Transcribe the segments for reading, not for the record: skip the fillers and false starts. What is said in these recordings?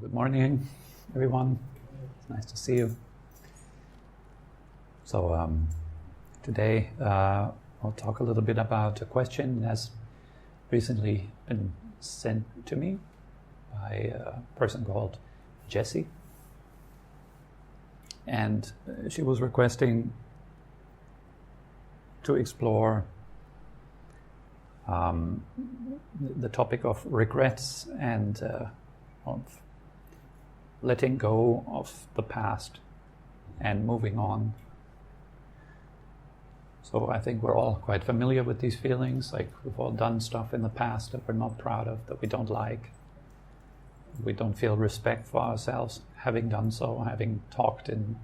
Good morning, everyone. It's nice to see you. So today I'll talk a little bit about a question that has recently been sent to me by a person called Jessie. And she was requesting to explore the topic of regrets and of letting go of the past and moving on. So I think we're all quite familiar with these feelings, like we've all done stuff in the past that we're not proud of, that we don't like. We don't feel respect for ourselves having done so, having talked in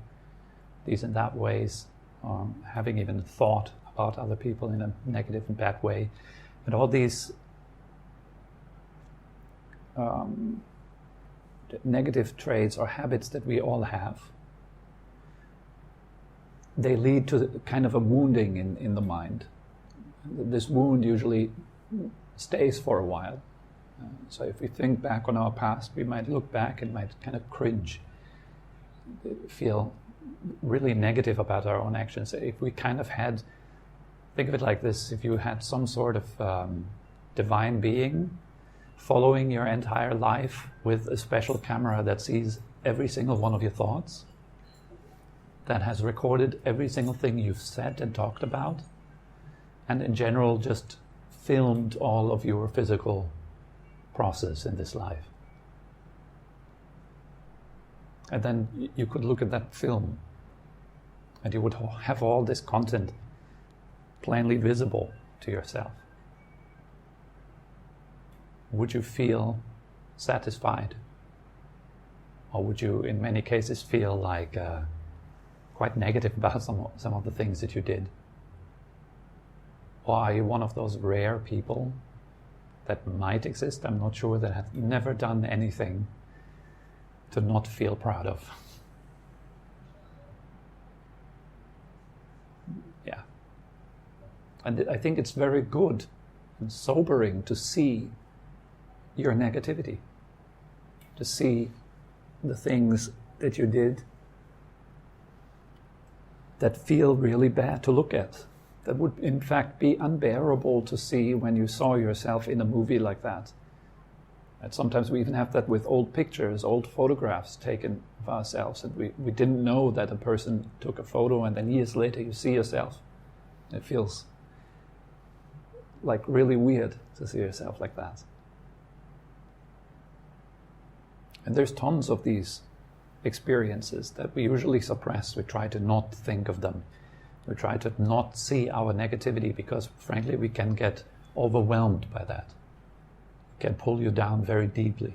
these and that ways, having even thought about other people in a negative and bad way. And all these negative traits or habits that we all have, they lead to kind of a wounding in the mind. This wound usually stays for a while. So if we think back on our past, we might look back and might kind of cringe, feel really negative about our own actions. If we kind of had, think of it like this, if you had some sort of divine being following your entire life with a special camera that sees every single one of your thoughts, that has recorded every single thing you've said and talked about, and in general just filmed all of your physical process in this life. And then you could look at that film and you would have all this content plainly visible to yourself. Would you feel satisfied? Or would you, in many cases, feel like quite negative about some of the things that you did? Or are you one of those rare people that might exist, I'm not sure, that have never done anything to not feel proud of? Yeah. And I think it's very good and sobering to see your negativity, to see the things that you did that feel really bad to look at, that would in fact be unbearable to see when you saw yourself in a movie like that. And sometimes we even have that with old pictures, old photographs taken of ourselves, and we didn't know that a person took a photo, and then years later you see yourself. It feels like really weird to see yourself like that. And there's tons of these experiences that we usually suppress. We try to not think of them. We try to not see our negativity because, frankly, we can get overwhelmed by that. It can pull you down very deeply.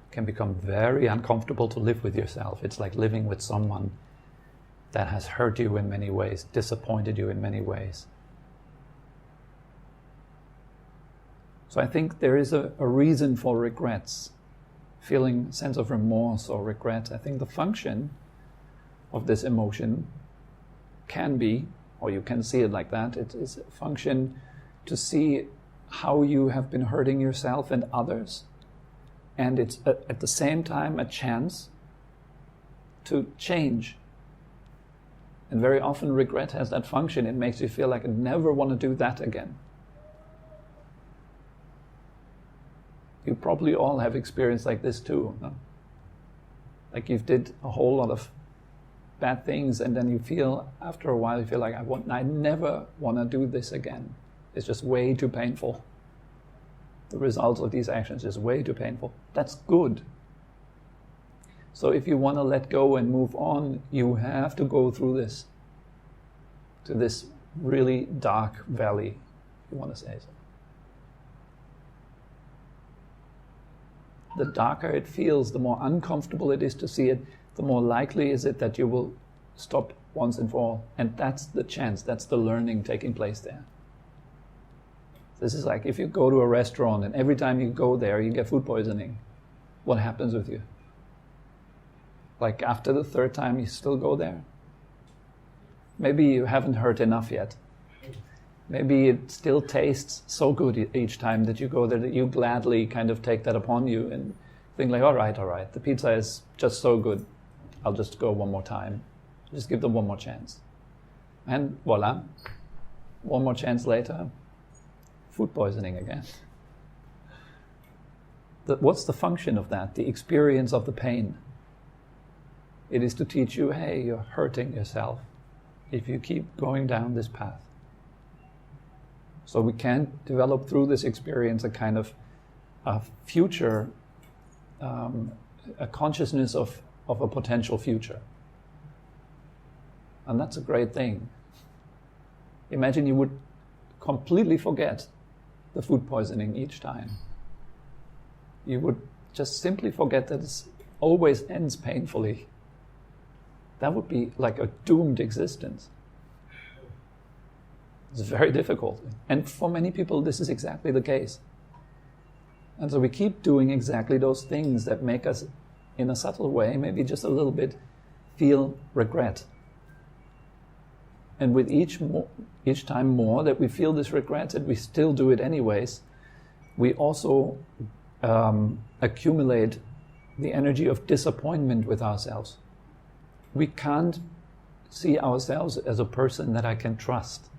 It can become very uncomfortable to live with yourself. It's like living with someone that has hurt you in many ways, disappointed you in many ways. So I think there is a reason for regrets, feeling a sense of remorse or regret. I think the function of this emotion can be, or you can see it like that, it is a function to see how you have been hurting yourself and others. And it's at the same time a chance to change. And very often regret has that function. It makes you feel like I never want to do that again. You probably all have experience like this too. No? Like you did a whole lot of bad things, and then you feel, after a while, you feel like I never want to do this again. It's just way too painful. The results of these actions is way too painful. That's good. So if you want to let go and move on, you have to go through this, to this really dark valley, if you want to say so. The darker it feels, the more uncomfortable it is to see it, the more likely is it that you will stop once and for all. And that's the chance, that's the learning taking place there. This is like if you go to a restaurant and every time you go there you get food poisoning. What happens with you? Like after the third time you still go there? Maybe you haven't hurt enough yet. Maybe it still tastes so good each time that you go there that you gladly kind of take that upon you and think like, all right, the pizza is just so good. I'll just go one more time. Just give them one more chance. And voila, one more chance later, food poisoning again. What's the function of that? The experience of the pain. It is to teach you, hey, you're hurting yourself if you keep going down this path. So we can develop through this experience a kind of a future, a consciousness of a potential future. And that's a great thing. Imagine you would completely forget the food poisoning each time. You would just simply forget that it always ends painfully. That would be like a doomed existence. It's very difficult. And for many people, this is exactly the case. And so we keep doing exactly those things that make us, in a subtle way, maybe just a little bit, feel regret. And with each time more that we feel this regret and we still do it anyways, we also accumulate the energy of disappointment with ourselves. We can't see ourselves as a person that I can trust.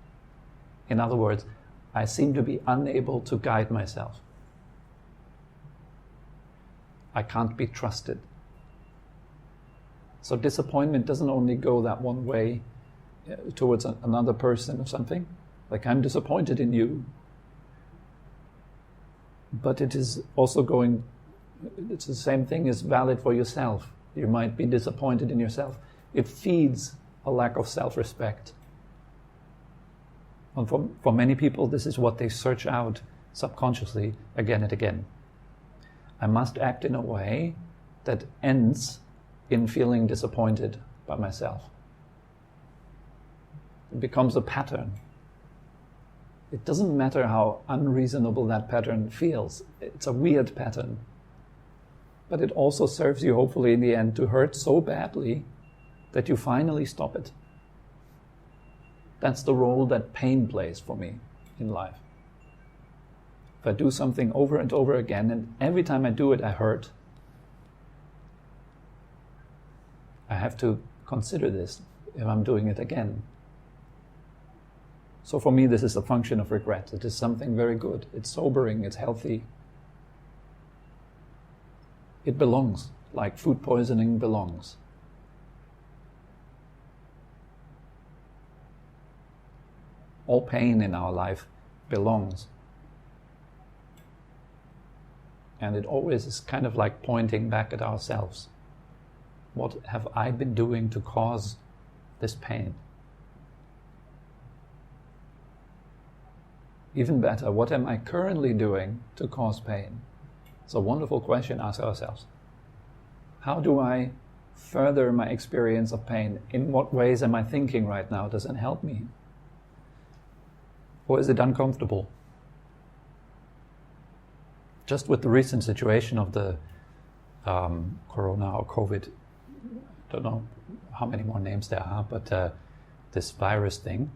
In other words, I seem to be unable to guide myself. I can't be trusted. So disappointment doesn't only go that one way towards another person or something, like I'm disappointed in you, but it is also it's the same thing is valid for yourself. You might be disappointed in yourself. It feeds a lack of self-respect. And for many people, this is what they search out subconsciously again and again. I must act in a way that ends in feeling disappointed by myself. It becomes a pattern. It doesn't matter how unreasonable that pattern feels. It's a weird pattern. But it also serves you, hopefully, in the end, to hurt so badly that you finally stop it. That's the role that pain plays for me in life. If I do something over and over again, and every time I do it, I hurt, I have to consider this if I'm doing it again. So for me, this is a function of regret. It is something very good. It's sobering, it's healthy. It belongs, like food poisoning belongs. All pain in our life belongs. And it always is kind of like pointing back at ourselves. What have I been doing to cause this pain? Even better, what am I currently doing to cause pain? It's a wonderful question to ask ourselves. How do I further my experience of pain? In what ways am I thinking right now? Does it help me? Or is it uncomfortable? Just with the recent situation of the corona or COVID, I don't know how many more names there are, but this virus thing,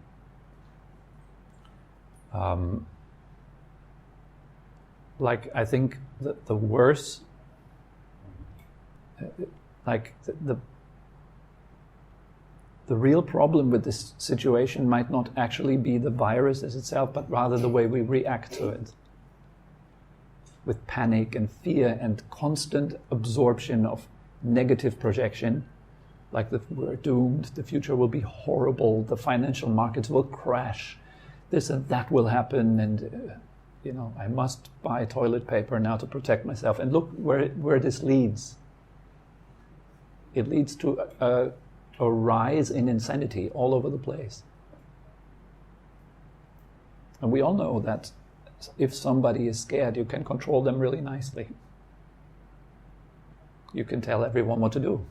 like I think the worse, like the real problem with this situation might not actually be the virus as itself, but rather the way we react to it. With panic and fear and constant absorption of negative projection, like we're doomed, the future will be horrible, the financial markets will crash, this and that will happen, and I must buy toilet paper now to protect myself. And look where this leads. It leads to a rise in insanity all over the place. And we all know that if somebody is scared, you can control them really nicely. You can tell everyone what to do.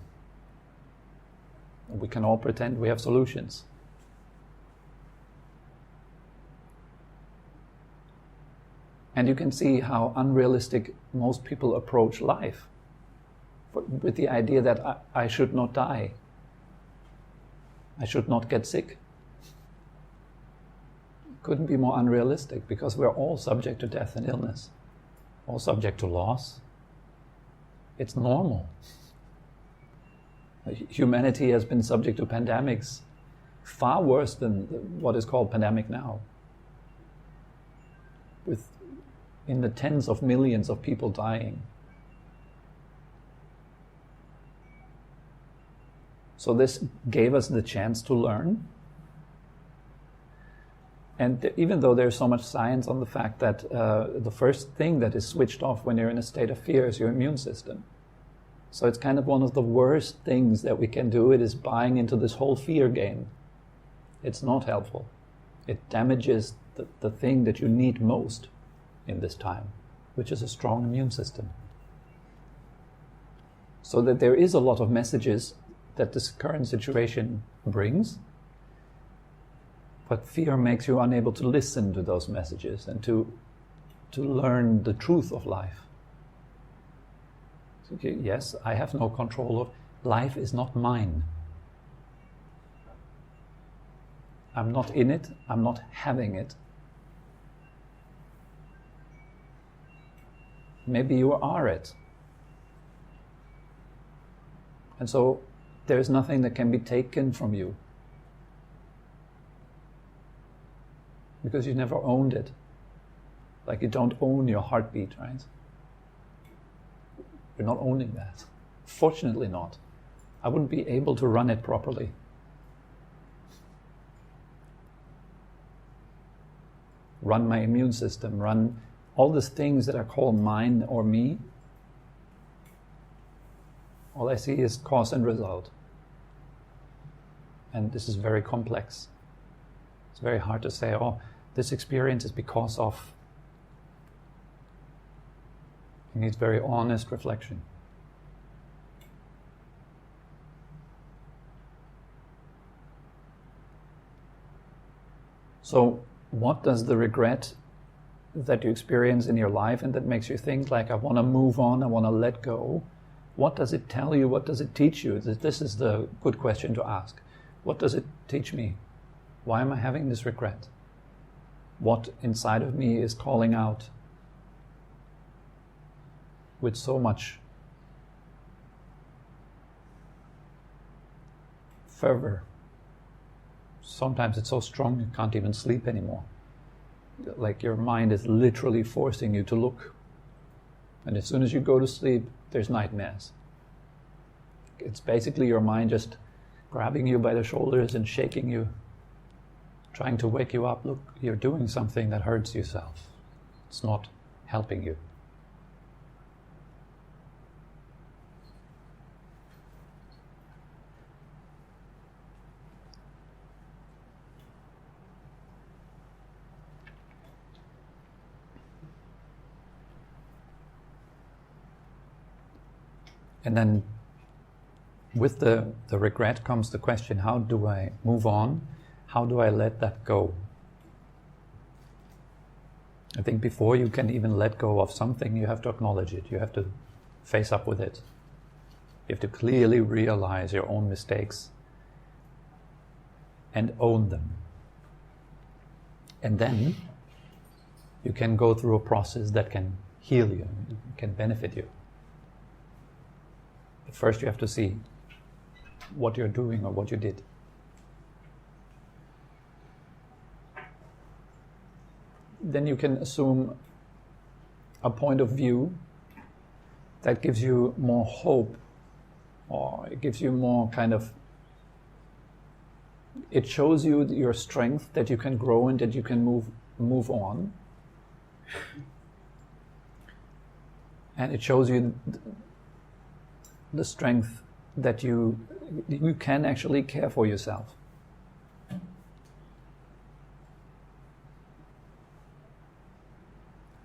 And we can all pretend we have solutions. And you can see how unrealistic most people approach life, with the idea that I should not die. I should not get sick. couldn't be more unrealistic, because we're all subject to death and illness, all subject to loss. It's normal. Humanity has been subject to pandemics far worse than what is called pandemic now, with in the tens of millions of people dying. So this gave us the chance to learn. And even though there's so much science on the fact that the first thing that is switched off when you're in a state of fear is your immune system. So it's kind of one of the worst things that we can do. It is buying into this whole fear game. It's not helpful. It damages the thing that you need most in this time, which is a strong immune system. So that there is a lot of messages that this current situation brings, but fear makes you unable to listen to those messages and to learn the truth of life. So, yes, I have no control of life. Is not mine. I'm not in it. I'm not having it. Maybe you are it. And so there's nothing that can be taken from you, because you never owned it. Like you don't own your heartbeat, right? You're not owning that. Fortunately not. I wouldn't be able to run it properly. Run my immune system, run all these things that are called mine or me. All I see is cause and result. And this is very complex. It's very hard to say, oh, this experience is because of. It needs very honest reflection. So, what does the regret that you experience in your life and that makes you think like, I want to move on, I want to let go, what does it tell you? What does it teach you? This is the good question to ask. What does it teach me? Why am I having this regret? What inside of me is calling out with so much fervor? Sometimes it's so strong you can't even sleep anymore. Like your mind is literally forcing you to look. And as soon as you go to sleep, there's nightmares. It's basically your mind just grabbing you by the shoulders and shaking you, trying to wake you up. Look, you're doing something that hurts yourself. It's not helping you. And then with the regret comes the question, how do I move on? How do I let that go? I think before you can even let go of something, you have to acknowledge it. You have to face up with it. You have to clearly realize your own mistakes and own them. And then you can go through a process that can heal you, can benefit you. But first you have to see what you're doing or what you did. Then you can assume a point of view that gives you more hope, or it gives you more kind of, it shows you your strength, that you can grow and that you can move on. And it shows you the strength that you can actually care for yourself.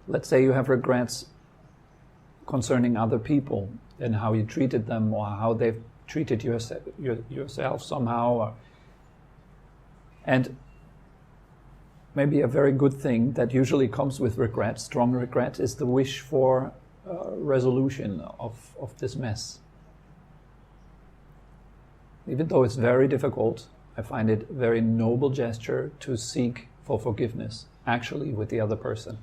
Let's say you have regrets concerning other people and how you treated them, or how they've treated yourself somehow. And maybe a very good thing that usually comes with regret, strong regret, is the wish for resolution of this mess. Even though it's very difficult, I find it a very noble gesture to seek for forgiveness, actually with the other person.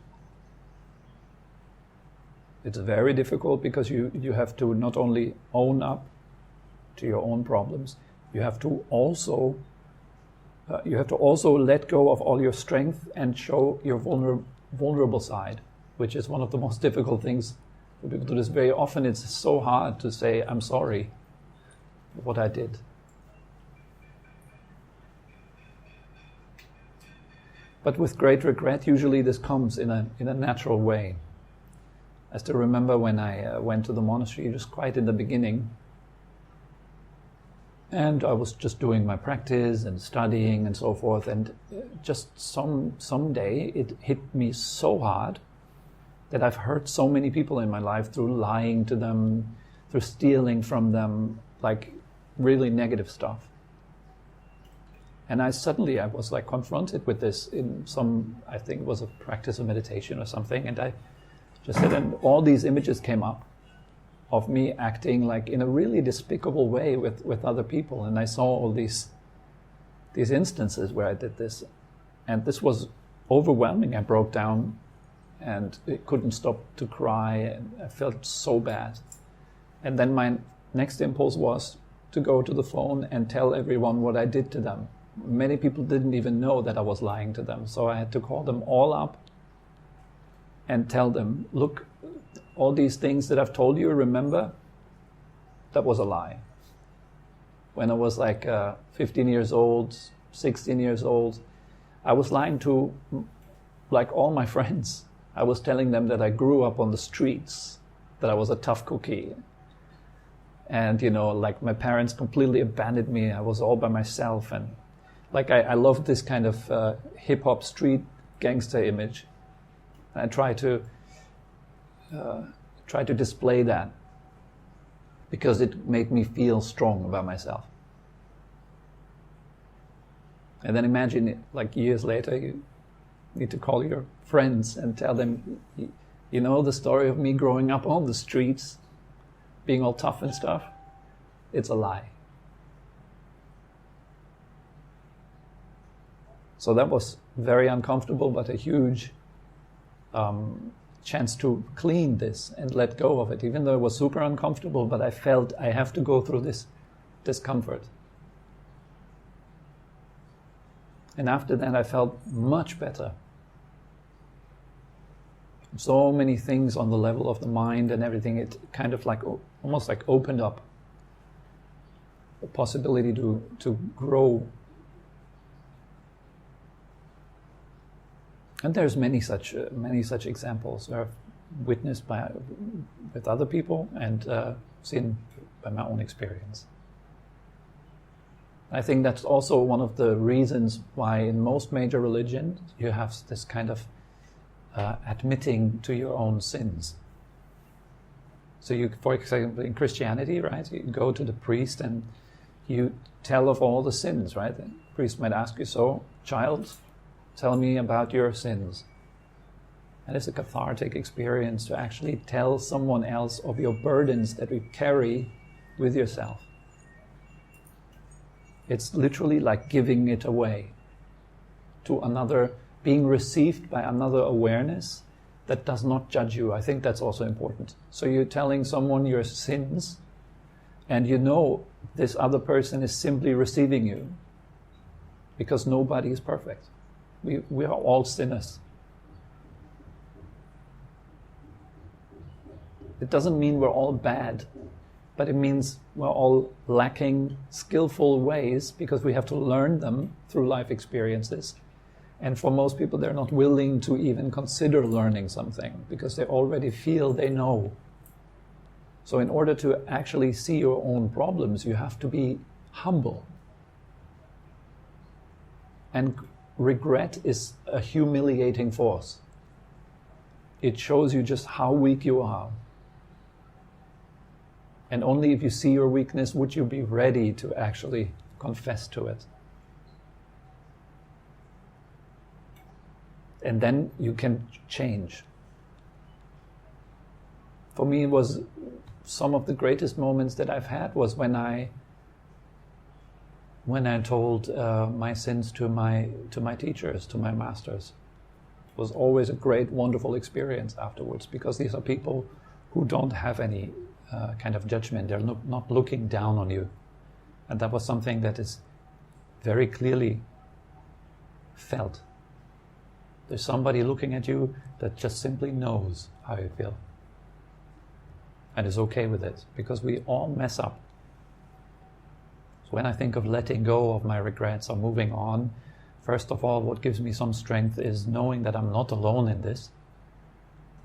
It's very difficult because you have to not only own up to your own problems, you have to also let go of all your strength and show your vulnerable side, which is one of the most difficult things for people to do. This very often it's so hard to say, I'm sorry for what I did. But with great regret, usually this comes in a natural way. I still remember when I went to the monastery, just quite in the beginning, and I was just doing my practice and studying and so forth, and just someday it hit me so hard that I've hurt so many people in my life through lying to them, through stealing from them, like really negative stuff. And I was like confronted with this in I think it was a practice of meditation or something, and I just said, and all these images came up of me acting like in a really despicable way with other people, and I saw all these instances where I did this, and this was overwhelming. I broke down and I couldn't stop to cry, and I felt so bad. And then my next impulse was to go to the phone and tell everyone what I did to them. Many people didn't even know that I was lying to them, so I had to call them all up and tell them, look, all these things that I've told you, remember? That was a lie. When I was like 15 years old, 16 years old, I was lying to like all my friends. I was telling them that I grew up on the streets, that I was a tough cookie. And, like my parents completely abandoned me. I was all by myself. And like I loved this kind of hip-hop street gangster image. I try to display that because it made me feel strong about myself. And then imagine it, like years later, you need to call your friends and tell them, the story of me growing up on the streets, being all tough and stuff. It's a lie. So that was very uncomfortable, but a huge chance to clean this and let go of it, even though it was super uncomfortable, but I felt I have to go through this discomfort. And after that I felt much better. So many things on the level of the mind and everything, it kind of like almost like opened up the possibility to grow. And there's many such examples I've witnessed with other people and seen by my own experience. I think that's also one of the reasons why in most major religions you have this kind of admitting to your own sins. So you, for example, in Christianity, right, you go to the priest and you tell of all the sins, right? The priest might ask you, so, child, tell me about your sins. And it's a cathartic experience to actually tell someone else of your burdens that you carry with yourself. It's literally like giving it away to another, being received by another awareness that does not judge you. I think that's also important. So you're telling someone your sins, and this other person is simply receiving you, because nobody is perfect. We are all sinners. It doesn't mean we're all bad, but it means we're all lacking skillful ways because we have to learn them through life experiences. And for most people, they're not willing to even consider learning something because they already feel they know. So in order to actually see your own problems, you have to be humble. And regret is a humiliating force. It shows you just how weak you are. And only if you see your weakness would you be ready to actually confess to it. And then you can change. For me, it was some of the greatest moments that I've had was when I when I told my sins to my teachers, to my masters. It was always a great, wonderful experience afterwards, because these are people who don't have any kind of judgment. They're not looking down on you. And that was something that is very clearly felt. There's somebody looking at you that just simply knows how you feel. And is okay with it, because we all mess up. So when I think of letting go of my regrets or moving on, first of all, what gives me some strength is knowing that I'm not alone in this.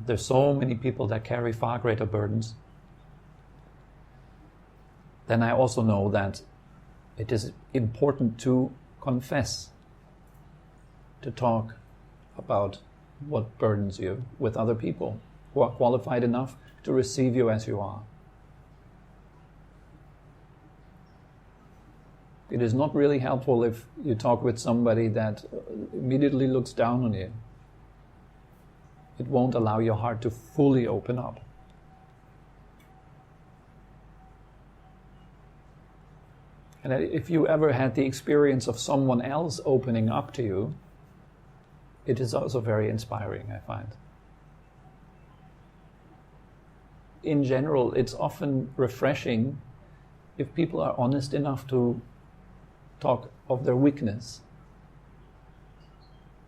There's so many people that carry far greater burdens. Then I also know that it is important to confess, to talk about what burdens you with other people who are qualified enough to receive you as you are. It is not really helpful if you talk with somebody that immediately looks down on you. It won't allow your heart to fully open up. And if you ever had the experience of someone else opening up to you, it is also very inspiring, I find. In general, it's often refreshing if people are honest enough to talk of their weakness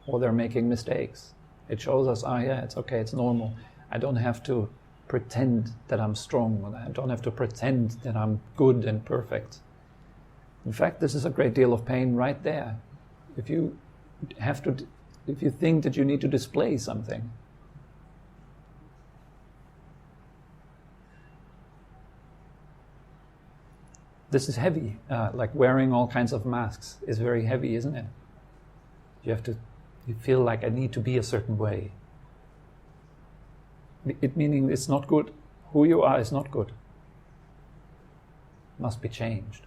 or they're making mistakes. It shows us, yeah, it's okay, it's normal. I don't have to pretend that I'm strong. I don't have to pretend that I'm good and perfect. In fact, this is a great deal of pain right there. If you think that you need to display something. This is heavy, like wearing all kinds of masks is very heavy, isn't it? You feel like I need to be a certain way. Meaning it's not good. Who you are is not good. Must be changed.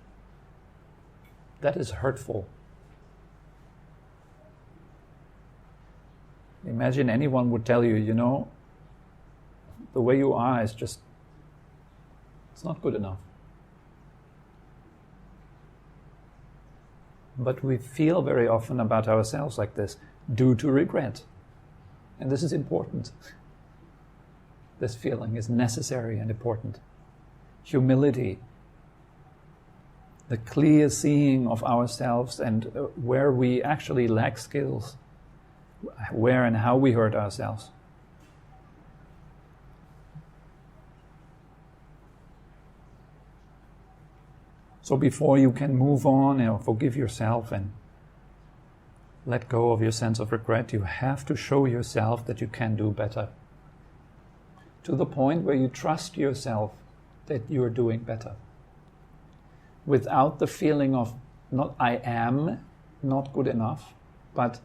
That is hurtful. Imagine anyone would tell you, the way you are is just, it's not good enough. But we feel very often about ourselves like this due to regret. And this is important. This feeling is necessary and important. Humility, the clear seeing of ourselves and where we actually lack skills, where and how we hurt ourselves. So before you can move on or forgive yourself and let go of your sense of regret, you have to show yourself that you can do better. To the point where you trust yourself that you are doing better. Without the feeling of, not I am not good enough, but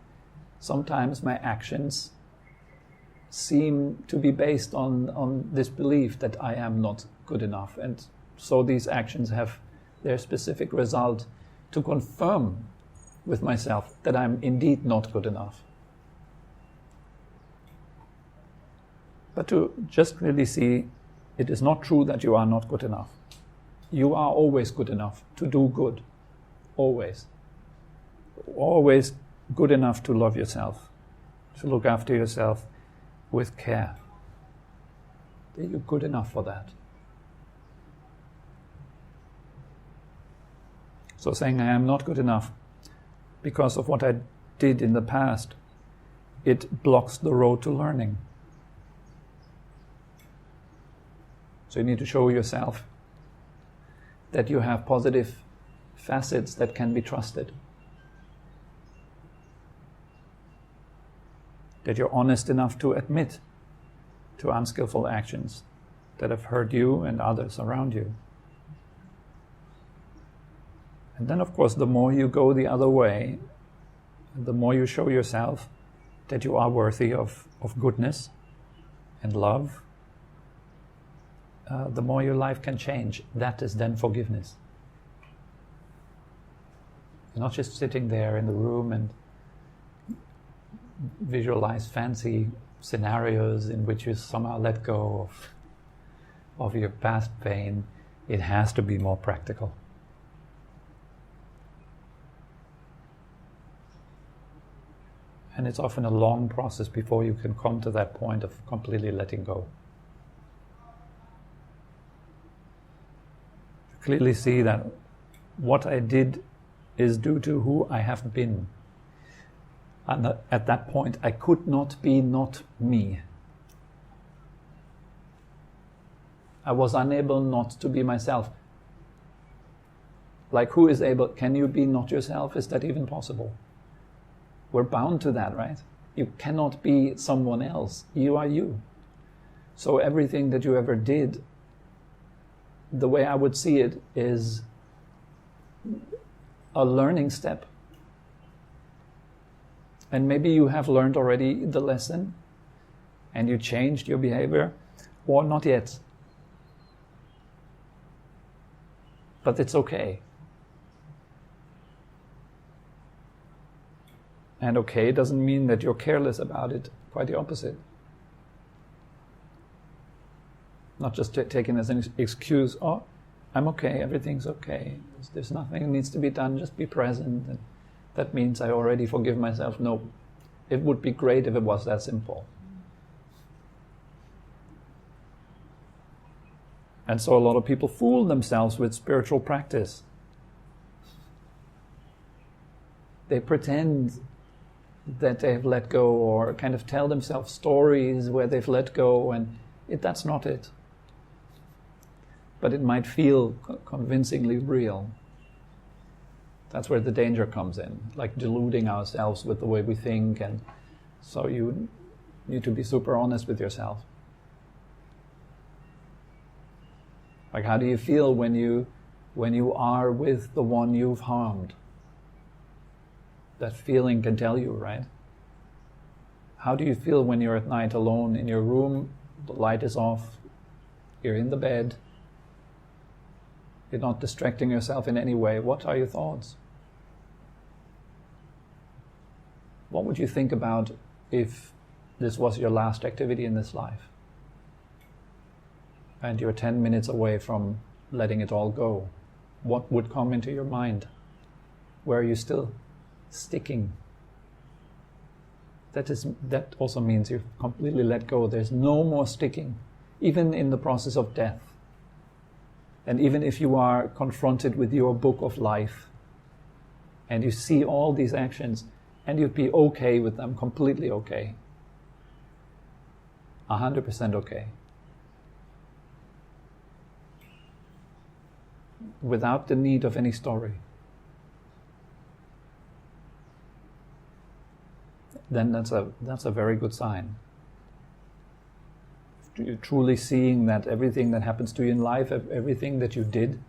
sometimes my actions seem to be based on this belief that I am not good enough. And so these actions have their specific result to confirm with myself that I'm indeed not good enough. But to just really see, it is not true that you are not good enough. You are always good enough to do good. Always. Always good enough to love yourself, to look after yourself with care. You're good enough for that. So saying I am not good enough because of what I did in the past, it blocks the road to learning. So you need to show yourself that you have positive facets that can be trusted. That you're honest enough to admit to unskillful actions that have hurt you and others around you. And then, of course, the more you go the other way, the more you show yourself that you are worthy of goodness and love, the more your life can change. That is then forgiveness. You're not just sitting there in the room and visualize fancy scenarios in which you somehow let go of your past pain. It has to be more practical. And it's often a long process before you can come to that point of completely letting go. Clearly see that what I did is due to who I have been. And at that point, I could not be not me. I was unable not to be myself. Like, who is able? Can you be not yourself? Is that even possible? We're bound to that, right? You cannot be someone else. You are you. So everything that you ever did, the way I would see it, is a learning step. And maybe you have learned already the lesson and you changed your behavior, or not yet. But it's okay. And okay doesn't mean that you're careless about it, quite the opposite. Not just taken as an excuse, oh, I'm okay, everything's okay, there's nothing that needs to be done, just be present. And that means I already forgive myself. No, it would be great if it was that simple. And so a lot of people fool themselves with spiritual practice. They pretend that they've let go, or kind of tell themselves stories where they've let go, and that's not it. But it might feel convincingly real. That's where the danger comes in, like deluding ourselves with the way we think, and so you need to be super honest with yourself. Like, how do you feel when you are with the one you've harmed? That feeling can tell you, right? How do you feel when you're at night alone in your room, the light is off, you're in the bed, you're not distracting yourself in any way? What are your thoughts? What would you think about if this was your last activity in this life? And you're 10 minutes away from letting it all go. What would come into your mind? Where are you still sticking? That also means you've completely let go. There's no more sticking, even in the process of death. And even if you are confronted with your book of life, and you see all these actions, and you'd be okay with them, completely okay. 100% okay. Without the need of any story. Then that's a very good sign. You're truly seeing that everything that happens to you in life, everything that you did,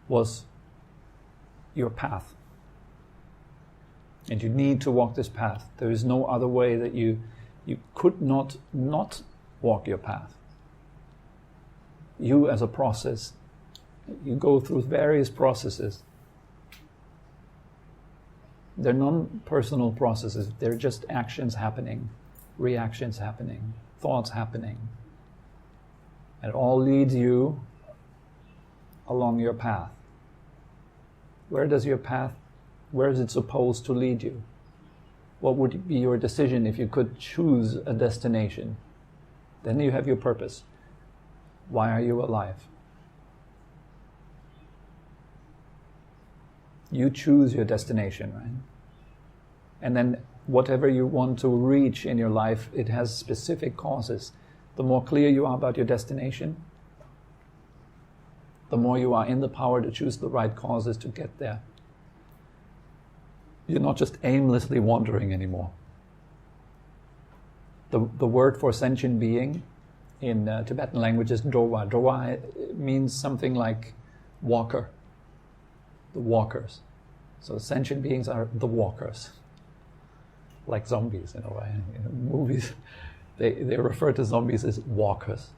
was your path. And you need to walk this path. There is no other way that you could not walk your path. You as a process, you go through various processes. They're non-personal processes. They're just actions happening, reactions happening, thoughts happening. And it all leads you along your path. Where is it supposed to lead you? What would be your decision if you could choose a destination? Then you have your purpose. Why are you alive? You choose your destination, right? And then whatever you want to reach in your life, it has specific causes. The more clear you are about your destination, the more you are in the power to choose the right causes to get there. You're not just aimlessly wandering anymore. The word for sentient being in Tibetan language is Dowa. Dowa means something like walker. The walkers. So sentient beings are the walkers. Like zombies in a way. In movies, they refer to zombies as walkers.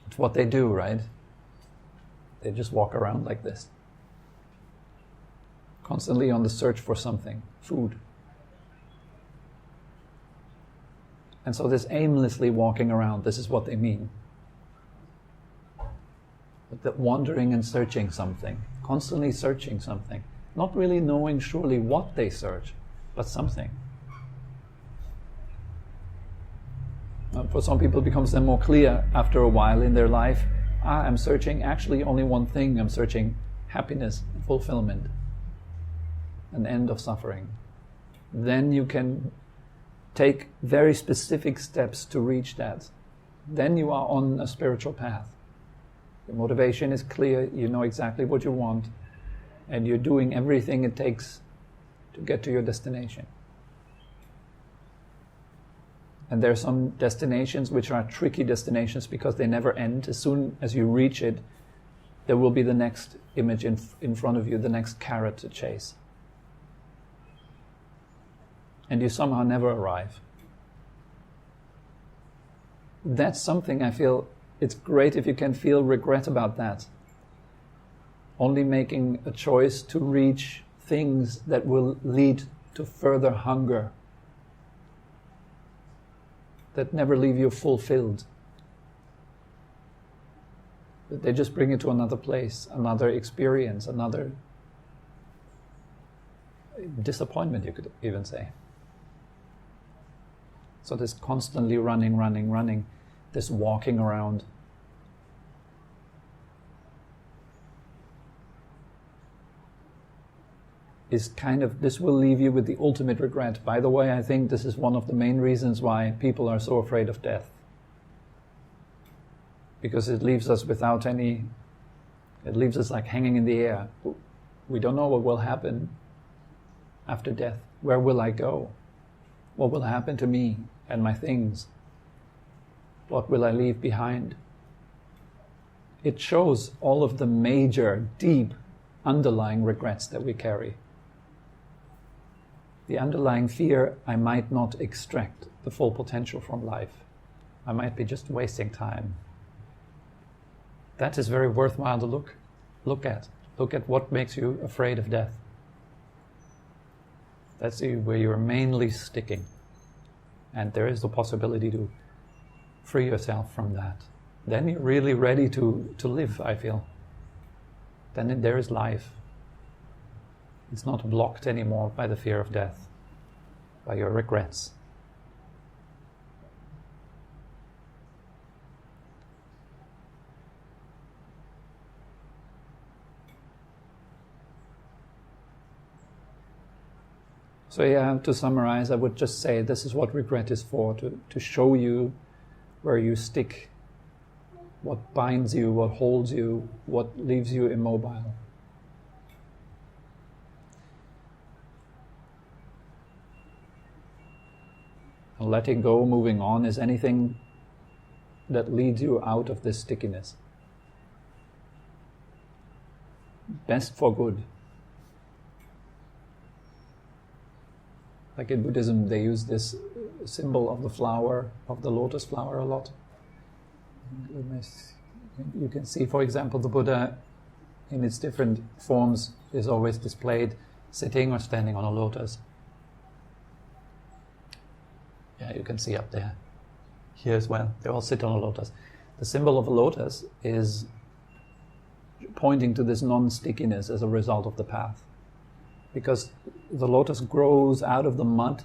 It's what they do, right? They just walk around like this. Constantly on the search for something, food. And so this aimlessly walking around, this is what they mean. That wandering and searching something. constantly searching something, not really knowing surely what they search, but something. For some people it becomes then more clear after a while in their life, I'm searching actually only one thing, I'm searching happiness, fulfillment, an end of suffering. Then you can take very specific steps to reach that. Then you are on a spiritual path. Your motivation is clear, you know exactly what you want, and you're doing everything it takes to get to your destination. And there are some destinations which are tricky destinations because they never end. As soon as you reach it, there will be the next image in front of you, the next carrot to chase. And you somehow never arrive. That's something I feel it's great if you can feel regret about that. Only making a choice to reach things that will lead to further hunger, that never leave you fulfilled. They just bring you to another place, another experience, another disappointment, you could even say. So this constantly running, this walking around. Is kind of, this will leave you with the ultimate regret. By the way, I think this is one of the main reasons why people are so afraid of death. Because it leaves us without any, it leaves us like hanging in the air. We don't know what will happen after death. Where will I go? What will happen to me and my things? What will I leave behind? It shows all of the major, deep, underlying regrets that we carry. The underlying fear, I might not extract the full potential from life. I might be just wasting time. That is very worthwhile to look at. Look at what makes you afraid of death. That's where you're mainly sticking. And there is the possibility to free yourself from that. Then you're really ready to live, I feel. Then there is life. It's not blocked anymore by the fear of death, by your regrets. So yeah, to summarize, I would just say this is what regret is for, to show you where you stick, what binds you, what holds you, what leaves you immobile. And letting go, moving on, is anything that leads you out of this stickiness. Best for good. Like in Buddhism, they use this symbol of the flower, of the lotus flower a lot. You can see, for example, the Buddha in its different forms is always displayed sitting or standing on a lotus. Yeah, you can see up there. Here as well, they all sit on a lotus. The symbol of a lotus is pointing to this non-stickiness as a result of the path. Because the lotus grows out of the mud,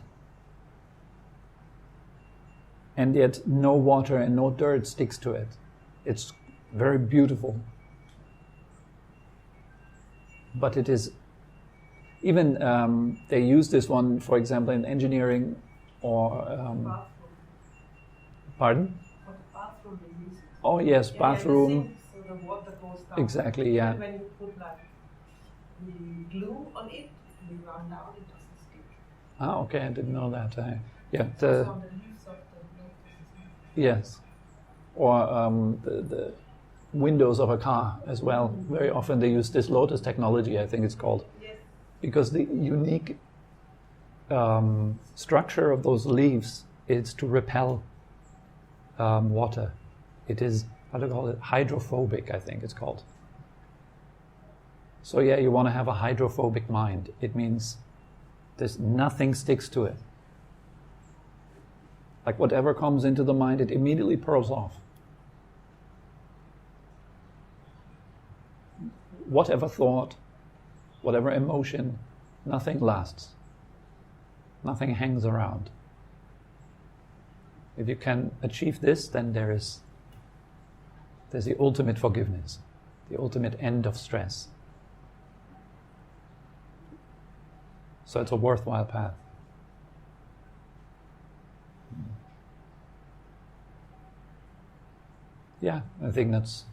and yet no water and no dirt sticks to it. It's very beautiful. But it is, even they use this one, for example, in engineering or... Pardon? For the bathroom they use it. Oh yes, bathroom. So the water goes down. Exactly, yeah. And when you put like the glue on it, you run down, it doesn't stick. Ah, okay, I didn't know that. Yeah, It's on the leaves of the lotus. yes. Or the windows of a car as well. Very often they use this lotus technology, I think it's called. Yes. Because the unique structure of those leaves is to repel water. It is, how do you call it? Hydrophobic, I think it's called. So yeah, you want to have a hydrophobic mind. It means there's nothing sticks to it. Like whatever comes into the mind, it immediately pearls off. whatever thought, whatever emotion, nothing lasts. Nothing hangs around. If you can achieve this, then there's the ultimate forgiveness, the ultimate end of stress. So it's a worthwhile path. Yeah, I think that's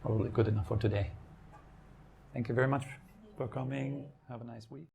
probably good enough for today. Thank you very much for coming. Have a nice week.